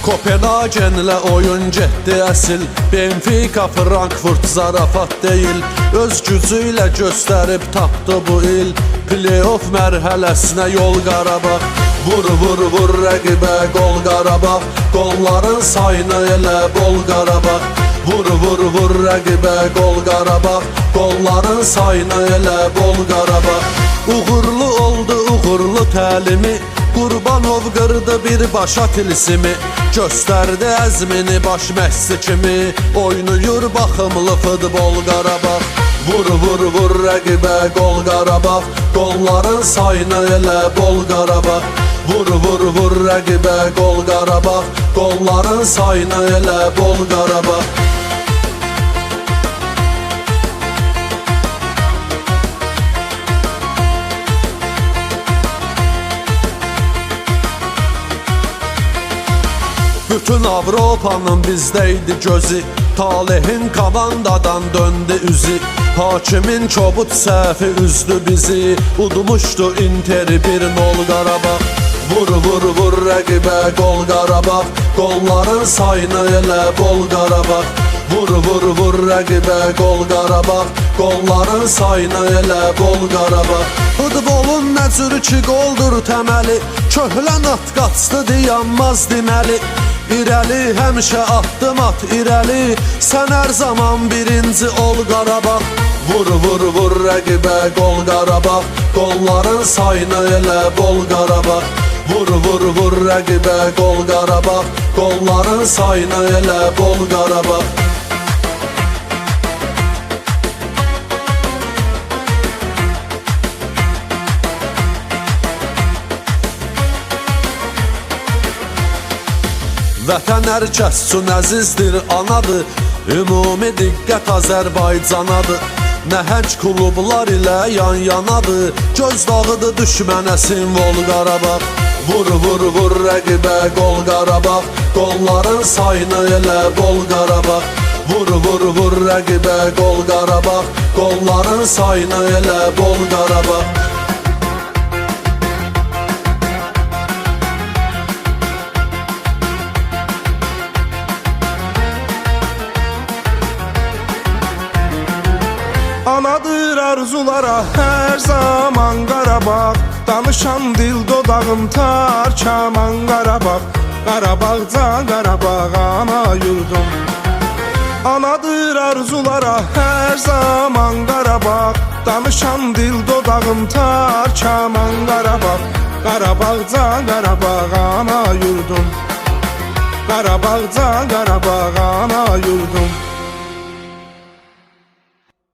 Kopenhagenlə oyun getdi əsil, Benfica, Frankfurt zarafat deyil. Öz gücü ilə göstərib tapdı bu il, Playoff mərhələsinə yol Qarabağ. Vur vur vur rəqibə qol Qarabağ, qolların sayını elə bol Qarabağ. Vur vur vur rəqibə qol Qarabağ, qolların sayını elə bol Qarabağ. Uğurlu oldu uğurlu təlimi, Qurbanov qırdı birbaşa tilsimi, göstərdi əzmini baş məşqçi kimi, oynayır baxımlı futbol Qarabağ. Vur vur vur rəqibə qol Qarabağ, qolların sayını elə bol Qarabağ. Vur vur vur rəqibə qol Qarabağ, qolların sayını elə bol Qarabağ. Bütün Avropanın bizdeydi gözü, Talehin komandadan döndü üzü. Hakimin çobut səhvi üzdü bizi, udmuşdu Interi 1-0 Qarabağ. Vur vur vur rəqibə qol Qarabağ, qolların sayını elə bol Qarabağ. Vur vur vur rəqibə qol Qarabağ, qolların sayını elə bol Qarabağ. Futbolun nə cür ki qoldur təməli, köhlən at qaçdı dayanmaz deməli. İrəli həmişə addım at irəli, sən hər zaman birinci ol Qarabağ. Vur vur vur rəqibə qol Qarabağ, qolların sayını elə bol Qarabağ. Vur vur vur rəqibə qol Qarabağ, qolların sayını elə bol Qarabağ. Vətən hər kəs üçün əzizdir, anadır, ümumi diqqət Azərbaycanadır. Nəhəng klublar ilə yan-yanadır, göz dağıdır düşmənə simvol Qarabağ. Vur vur vur rəqibə qol Qarabağ, qolların sayını elə bol Qarabağ. Vur vur vur rəqibə qol Qarabağ, qolların sayını elə bol Qarabağ. Anadır arzulara hər zaman Qarabağ, danışan dil dodağım tar kaman Qarabağ. Qarabağca Qarabağ ana yurdum. Anadır arzulara hər zaman Qarabağ, danışan dil dodağım tar kaman Qarabağ. Qarabağca Qarabağ ana yurdum. Qarabağca Qarabağ ana yurdum.